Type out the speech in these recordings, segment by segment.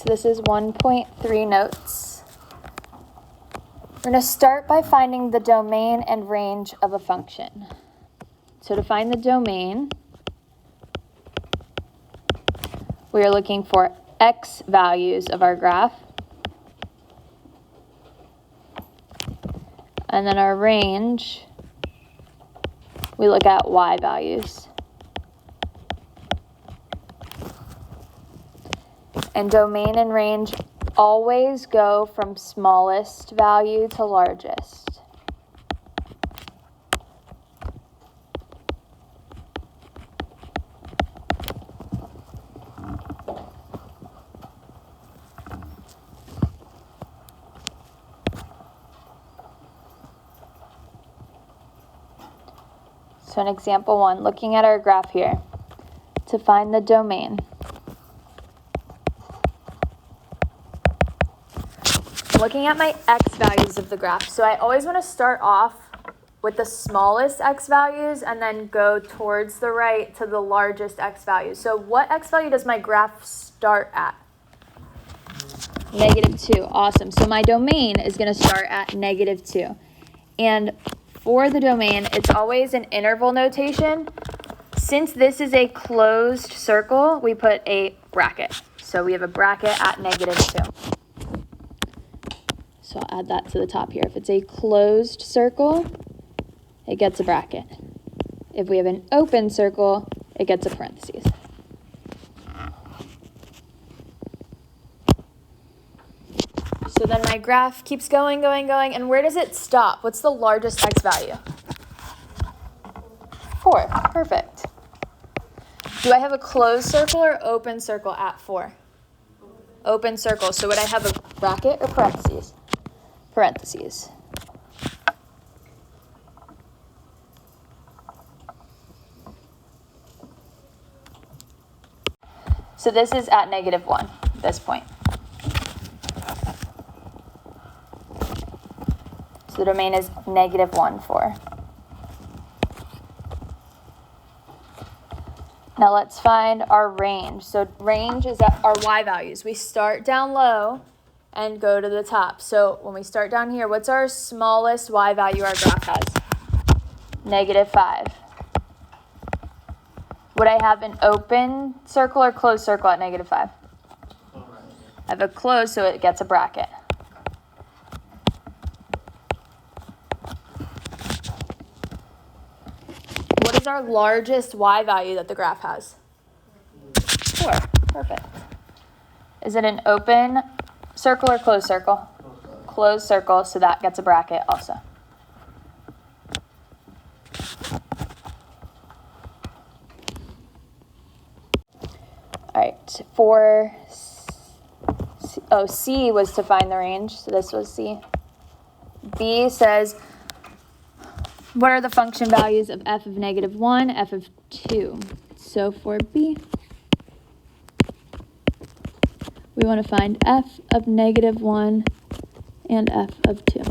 So this is 1.3 notes. We're going to start by finding the domain and range of a function. So to find the domain, we are looking for x values of our graph. And then our range, we look at y values. And domain and range always go from smallest value to largest. So in example 1, looking at our graph here, to find the domain, looking at my x values of the graph. So I always want to start off with the smallest x values and then go towards the right to the largest x values. So what x value does my graph start at? -2. Awesome. So my domain is going to start at -2. And for the domain, it's always an interval notation. Since this is a closed circle, we put a bracket. So we have a bracket at -2. So I'll add that to the top here. If it's a closed circle, it gets a bracket. If we have an open circle, it gets a parentheses. So then my graph keeps going, and where does it stop? What's the largest x value? 4, perfect. Do I have a closed circle or open circle at 4? Open circle, so would I have a bracket or parentheses? Parentheses. So this is at -1, this point. So the domain is -1, 4. Now let's find our range. So range is at our y values. We start down low and go to the top. So when we start down here, what's our smallest y value our graph has? -5. Would I have an open circle or closed circle at -5? I have a closed, so it gets a bracket. What is our largest y value that the graph has? 4. Perfect. Is it an open circle or closed circle? Closed circle, so that gets a bracket also. All right, for C was to find the range, so this was C. B says, what are the function values of f of -1, f of 2? So for B, we want to find f of -1 and f of 2.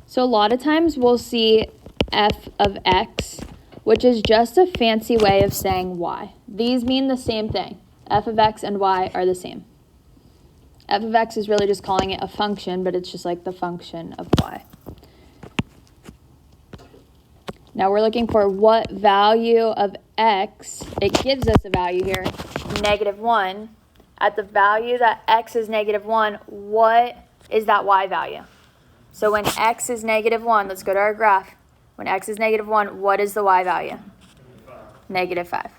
So a lot of times we'll see f of x, which is just a fancy way of saying y. These mean the same thing. F of x and y are the same. F of x is really just calling it a function, but it's just like the function of y. Now we're looking for what value of x. It gives us a value here, -1. At the value that x is -1, what is that y value? So when x is -1, let's go to our graph. When x is -1, what is the y value? -5.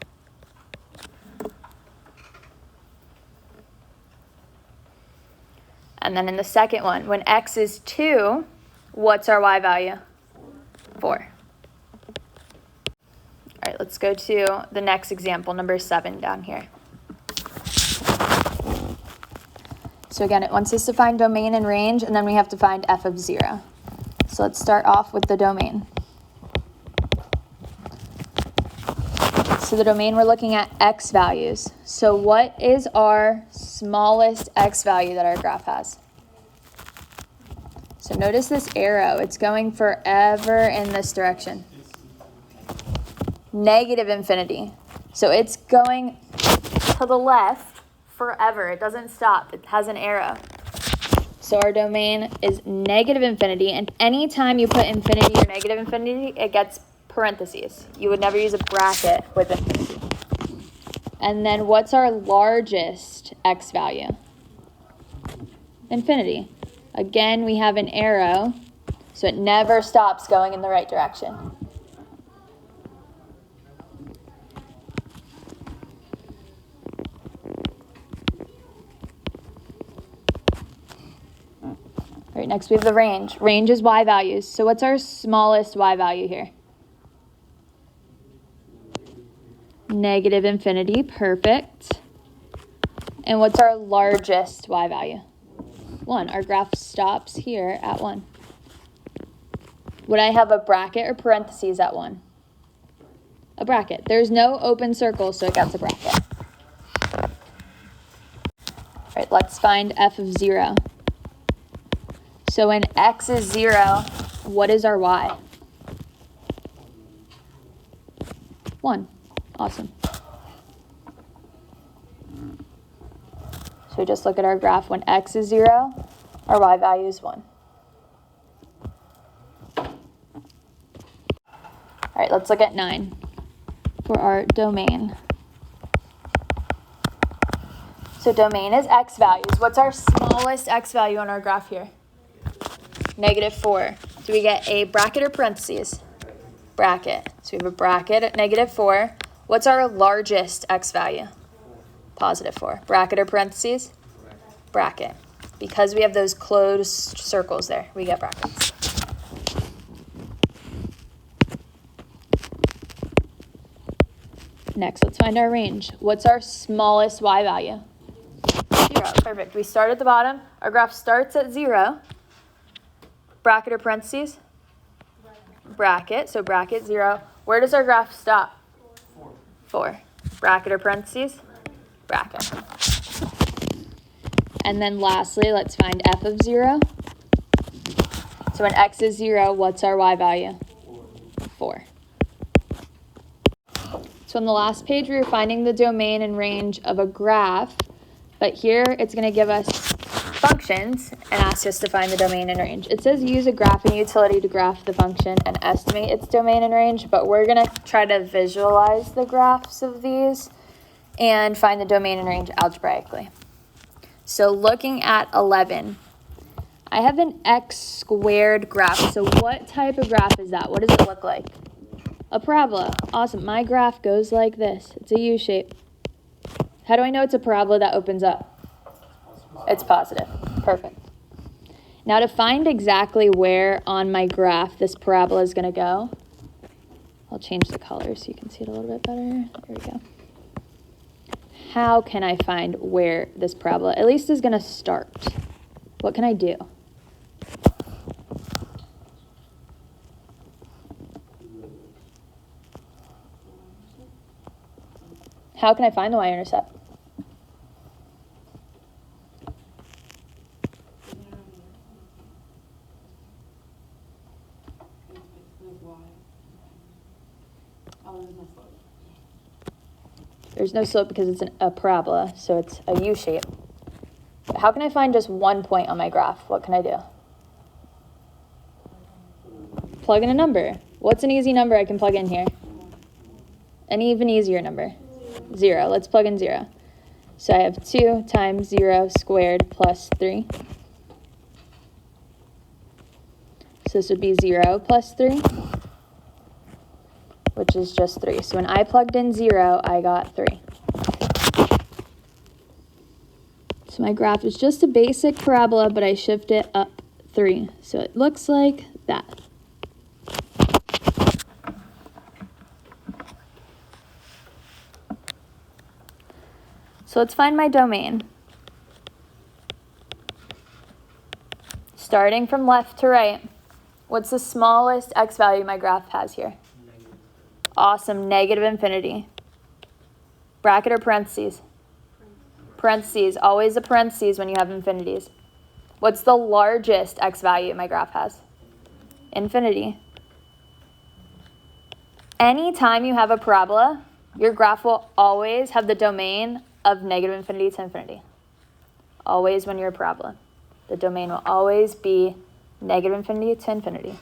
And then in the second one, when x is 2, what's our y value? 4. All right, let's go to the next example, number 7 down here. So again, it wants us to find domain and range, and then we have to find f of 0. So let's start off with the domain. So the domain, we're looking at x values. So what is our smallest x value that our graph has? So notice this arrow. It's going forever in this direction. negative infinity. So it's going to the left forever. It doesn't stop. It has an arrow. So our domain is negative infinity, and anytime you put infinity or negative infinity, it gets parentheses. You would never use a bracket with infinity. And then what's our largest x value? Infinity. Again, we have an arrow, so it never stops going in the right direction. All right, next we have the range. Range is y values. So what's our smallest y value here? Negative infinity, perfect. And what's our largest y value? 1. Our graph stops here at 1. Would I have a bracket or parentheses at 1? A bracket. There's no open circle, so it gets a bracket. All right, let's find f of 0. So when x is 0, what is our y? 1. Awesome. So just look at our graph. When x is 0, our y value is 1. All right, let's look at 9 for our domain. So domain is x values. What's our smallest x value on our graph here? -4. Do we get a bracket or parentheses? Bracket. So we have a bracket at -4. What's our largest x value? +4. Bracket or parentheses? Bracket. Because we have those closed circles there, we get brackets. Next, let's find our range. What's our smallest y value? 0. Perfect. We start at the bottom. Our graph starts at 0. Bracket or parentheses? Bracket. So bracket 0. Where does our graph stop? 4. Bracket or parentheses? Bracket. And then lastly, let's find f of 0. So when x is 0, what's our y value? 4. So on the last page, we were finding the domain and range of a graph, but here it's going to give us functions and ask us to find the domain and range. It says use a graphing utility to graph the function and estimate its domain and range, but we're going to try to visualize the graphs of these and find the domain and range algebraically. So looking at 11, I have an x squared graph. So what type of graph is that? What does it look like? A parabola. Awesome. My graph goes like this. It's a U shape. How do I know it's a parabola that opens up? It's positive. Perfect. Now to find exactly where on my graph this parabola is going to go, I'll change the color so you can see it a little bit better. There we go. How can I find where this parabola at least is going to start? What can I do? How can I find the y-intercept? There's no slope because it's a parabola, so it's a U shape. But how can I find just one point on my graph? What can I do? Plug in a number. What's an easy number I can plug in here? An even easier number. 0. Let's plug in 0. So I have 2 times 0 squared plus 3. So this would be 0 plus 3. Which is just 3. So when I plugged in 0, I got 3. So my graph is just a basic parabola, but I shift it up 3. So it looks like that. So let's find my domain. Starting from left to right, what's the smallest x value my graph has here? Awesome, negative infinity. Bracket or parentheses? Parentheses, always a parentheses when you have infinities. What's the largest x value my graph has? Infinity. Anytime you have a parabola, your graph will always have the domain of negative infinity to infinity. Always when you're a parabola. The domain will always be negative infinity to infinity.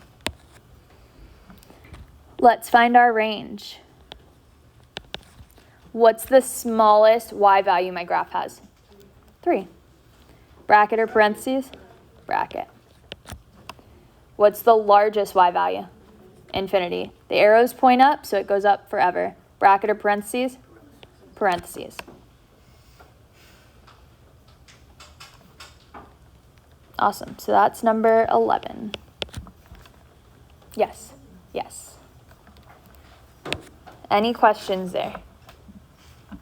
Let's find our range. What's the smallest y value my graph has? 3. Bracket or parentheses? Bracket. What's the largest y value? Infinity. The arrows point up, so it goes up forever. Bracket or parentheses? Parentheses. Awesome. So that's number 11. Yes. Yes. Any questions there? All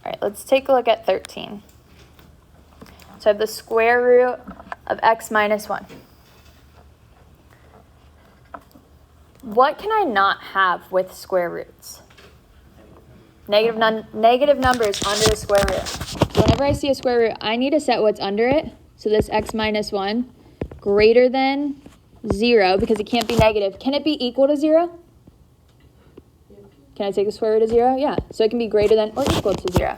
right, let's take a look at 13. So I have the square root of x minus 1. What can I not have with square roots? Negative numbers under the square root. So whenever I see a square root, I need to set what's under it. So this x minus 1 greater than 0 because it can't be negative. Can it be equal to 0? Can I take the square root of 0? Yeah. So it can be greater than or equal to 0.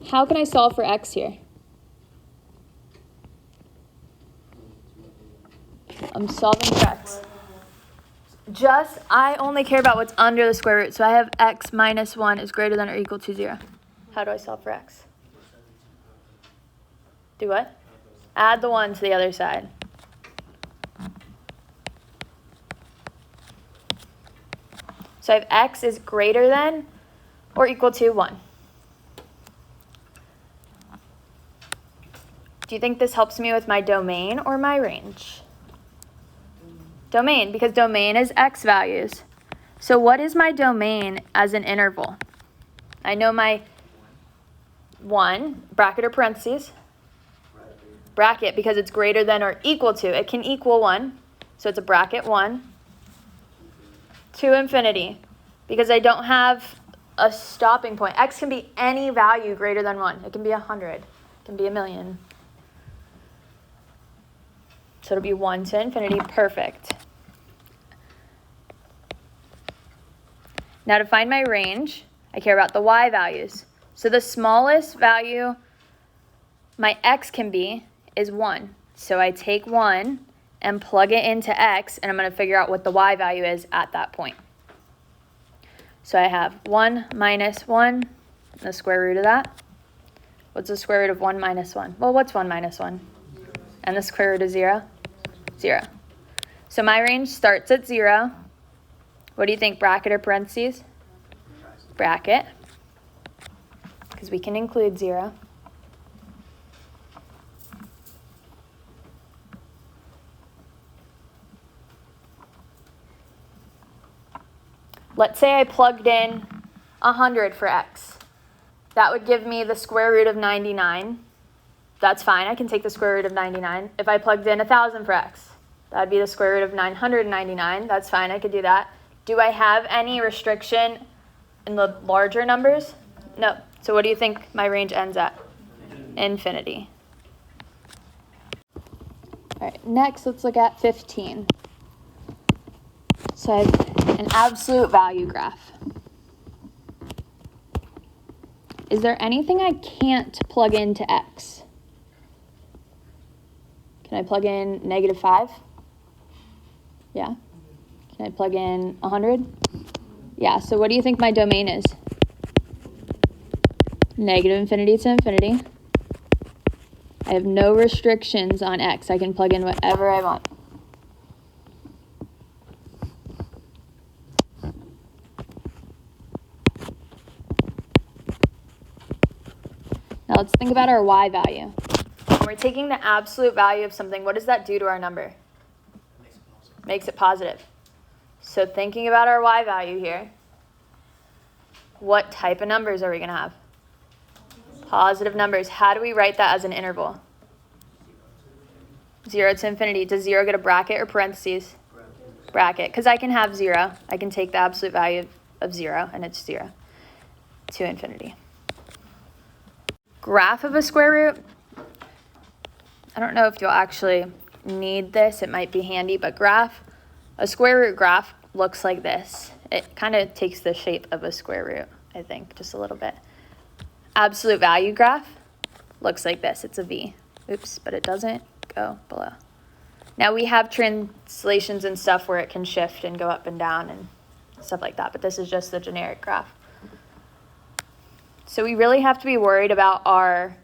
How can I solve for x here? I'm solving for x. I only care about what's under the square root. So I have x minus 1 is greater than or equal to 0. How do I solve for x? Do what? Add the 1 to the other side. So I have x is greater than or equal to 1. Do you think this helps me with my domain or my range? Domain, because domain is x values. So what is my domain as an interval? I know my 1, bracket or parentheses. Bracket, because it's greater than or equal to. It can equal 1, so it's a bracket 1. To infinity, because I don't have a stopping point. X can be any value greater than 1. It can be 100. It can be 1,000,000. So it'll be 1 to infinity. Perfect. Now to find my range, I care about the y values. So the smallest value my x can be is 1. So I take 1 and plug it into x, and I'm going to figure out what the y value is at that point. So I have 1 minus 1, and the square root of that. What's the square root of 1 minus 1? Well, what's 1 minus 1? And the square root of 0? 0. So my range starts at 0. What do you think, bracket or parentheses? Bracket, because we can include 0. Let's say I plugged in 100 for x. That would give me the square root of 99. That's fine. I can take the square root of 99. If I plugged in 1,000 for x, that would be the square root of 999. That's fine. I could do that. Do I have any restriction in the larger numbers? No. So what do you think my range ends at? Infinity. All right, next let's look at 15. So I have an absolute value graph. Is there anything I can't plug into x? Can I plug in -5? Yeah. Can I plug in 100? Yeah, so what do you think my domain is? Negative infinity to infinity. I have no restrictions on x. I can plug in whatever I want. Now let's think about our y value. When we're taking the absolute value of something, what does that do to our number? Makes it positive. So thinking about our y value here, what type of numbers are we going to have? Positive numbers. How do we write that as an interval? 0 to infinity. Does 0 get a bracket or parentheses? Bracket. Because I can have 0. I can take the absolute value of 0, and it's 0 to infinity. Graph of a square root. I don't know if you'll actually need this. It might be handy, but a square root graph looks like this. It kind of takes the shape of a square root, I think, just a little bit. Absolute value graph looks like this. It's a V. Oops, but it doesn't go below. Now we have translations and stuff where it can shift and go up and down and stuff like that, but this is just the generic graph. So we really have to be worried about our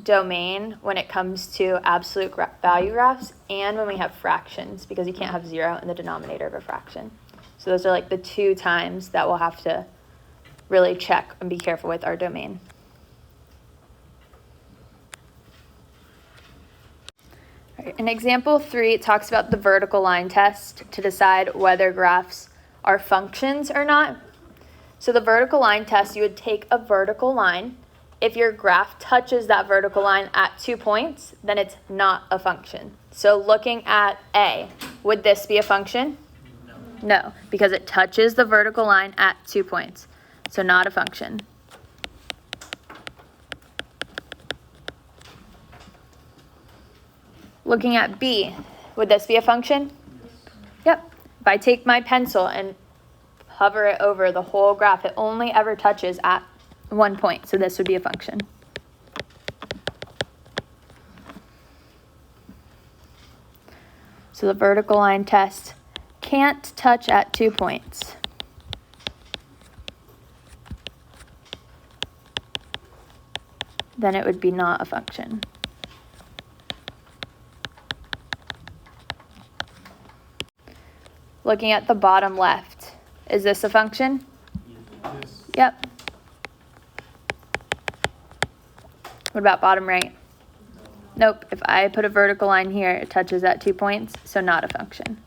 domain when it comes to absolute value graphs and when we have fractions, because you can't have 0 in the denominator of a fraction. So those are like the 2 times that we'll have to really check and be careful with our domain. All right, in example 3, it talks about the vertical line test to decide whether graphs are functions or not. So the vertical line test, you would take a vertical line. If your graph touches that vertical line at 2 points, then it's not a function. So looking at A, would this be a function? No, because it touches the vertical line at 2 points. So not a function. Looking at B, would this be a function? Yep. If I take my pencil and hover it over the whole graph, it only ever touches at 1 point, so this would be a function. So the vertical line test can't touch at 2 points. Then it would be not a function. Looking at the bottom left, is this a function? Yes. Yep. What about bottom right? Nope. If I put a vertical line here, it touches at 2 points, so not a function.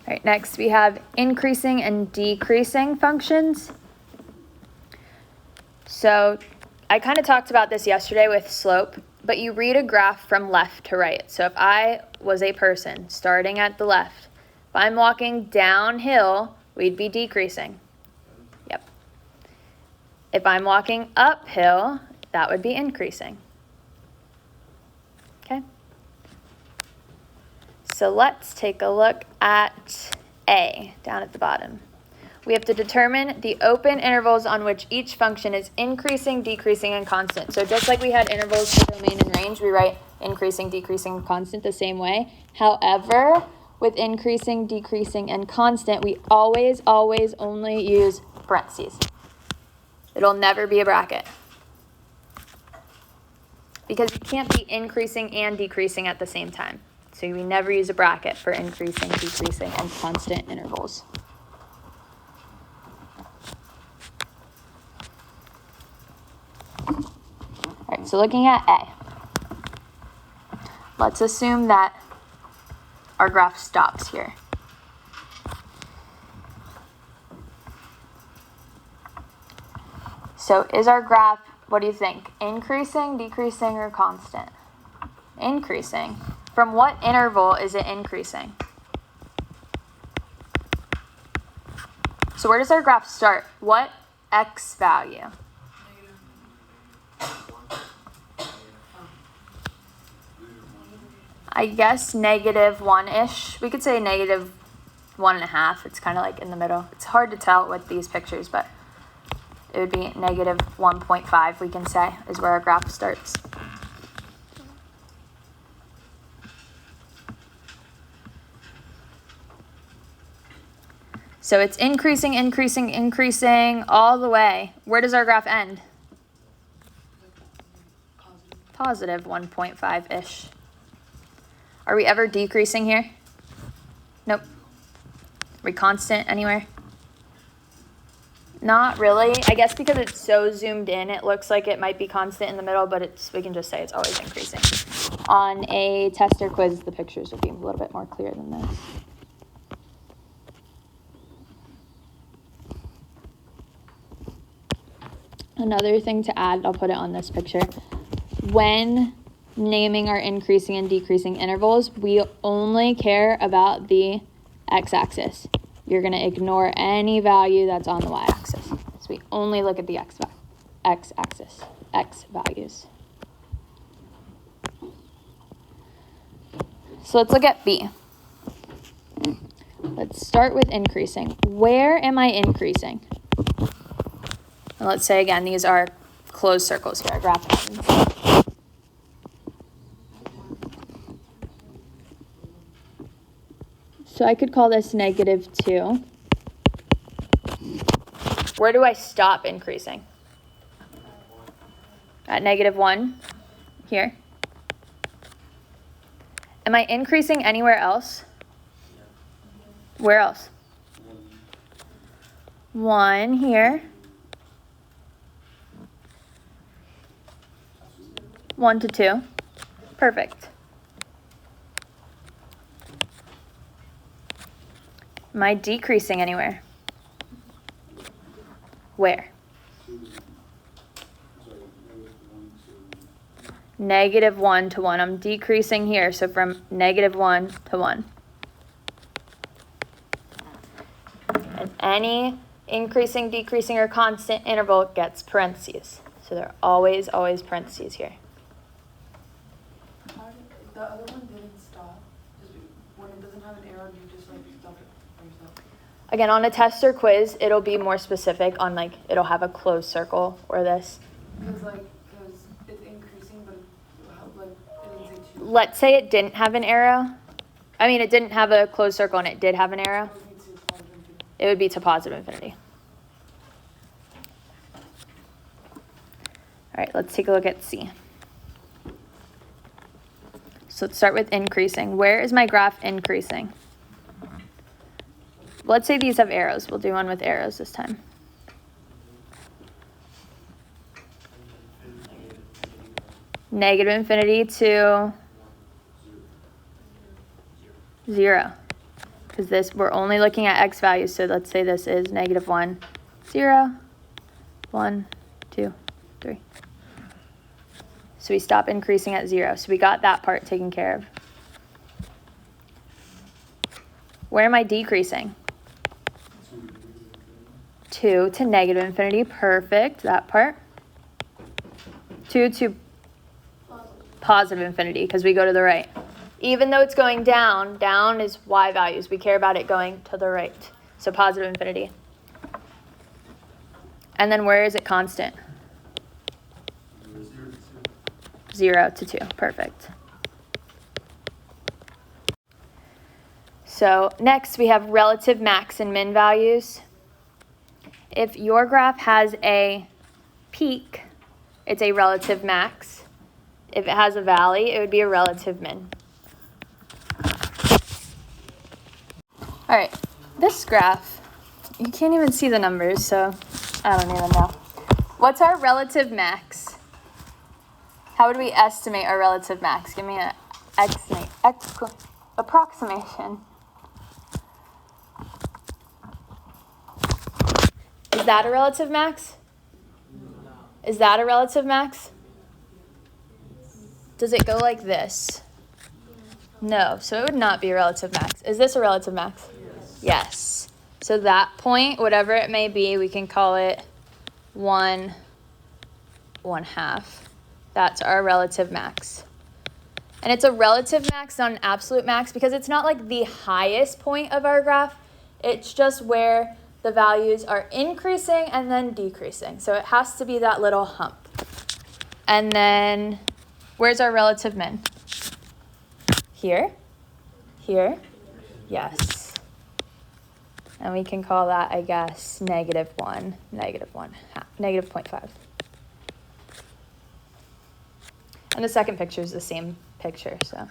All right, next we have increasing and decreasing functions. So I kind of talked about this yesterday with slope, but you read a graph from left to right. So if I was a person starting at the left, if I'm walking downhill, we'd be decreasing. Yep. If I'm walking uphill, that would be increasing. Okay. So let's take a look at A, down at the bottom. We have to determine the open intervals on which each function is increasing, decreasing, and constant. So just like we had intervals for domain and range, we write increasing, decreasing, and constant the same way. However, with increasing, decreasing, and constant, we always only use parentheses. It'll never be a bracket. Because you can't be increasing and decreasing at the same time. So we never use a bracket for increasing, decreasing, and constant intervals. All right, so looking at A, let's assume that our graph stops here. So is our graph, what do you think, increasing, decreasing, or constant? Increasing. From what interval is it increasing? So where does our graph start? What x value? I guess -1-ish. We could say -1.5. It's kind of like in the middle. It's hard to tell with these pictures, but it would be -1.5, we can say, is where our graph starts. So it's increasing, increasing, increasing all the way. Where does our graph end? Positive 1.5-ish. Are we ever decreasing here? Nope. Are we constant anywhere? Not really. I guess because it's so zoomed in, it looks like it might be constant in the middle, but we can just say it's always increasing. On a test or quiz, the pictures will be a little bit more clear than this. Another thing to add, I'll put it on this picture. When naming our increasing and decreasing intervals, we only care about the x-axis. You're going to ignore any value that's on the y-axis. So So we only look at the x-axis, x values. So let's look at B. Let's start with increasing. Where am I increasing? And let's say again, these are closed circles here, graph patterns. So I could call this -2. Where do I stop increasing? At -1 here. Am I increasing anywhere else? Where else? 1 here. 1 to 2. Perfect. Am I decreasing anywhere? Where? -1 to 1. I'm decreasing here, so from -1 to 1. And any increasing, decreasing, or constant interval gets parentheses. So there are always parentheses here. The other one didn't stop. Just when it doesn't have an arrow, you just like stop it by yourself. Again, on a test or quiz, it'll be more specific on like, it'll have a closed circle or this. Because it's increasing, but it didn't say 2. Let's say it didn't have an arrow. I mean, it didn't have a closed circle and it did have an arrow. It would be to positive infinity. All right, let's take a look at C. So let's start with increasing. Where is my graph increasing? Let's say these have arrows. We'll do one with arrows this time. -infinity to 0. Because this, we're only looking at x values. So let's say this is -1, 0, 1, 2, 3. So we stop increasing at 0. So we got that part taken care of. Where am I decreasing? 2 to -infinity. Perfect. That part. 2 to positive infinity because we go to the right. Even though it's going down, down is y values. We care about it going to the right. So positive infinity. And then where is it constant? 0 to 2. Perfect. So next we have relative max and min values. If your graph has a peak, it's a relative max. If it has a valley, it would be a relative min. All right, this graph, you can't even see the numbers, so I don't even know. What's our relative max? How would we estimate our relative max? Give me an approximation. Is that a relative max? Is that a relative max? Does it go like this? No, so it would not be a relative max. Is this a relative max? Yes. So that point, whatever it may be, we can call it 1/1/2. That's our relative max. And it's a relative max, not an absolute max, because it's not like the highest point of our graph. It's just where the values are increasing and then decreasing. So it has to be that little hump. And then where's our relative min? Here? Here? Yes. And we can call that, I guess, -1, -0.5. And the second picture is the same picture, so.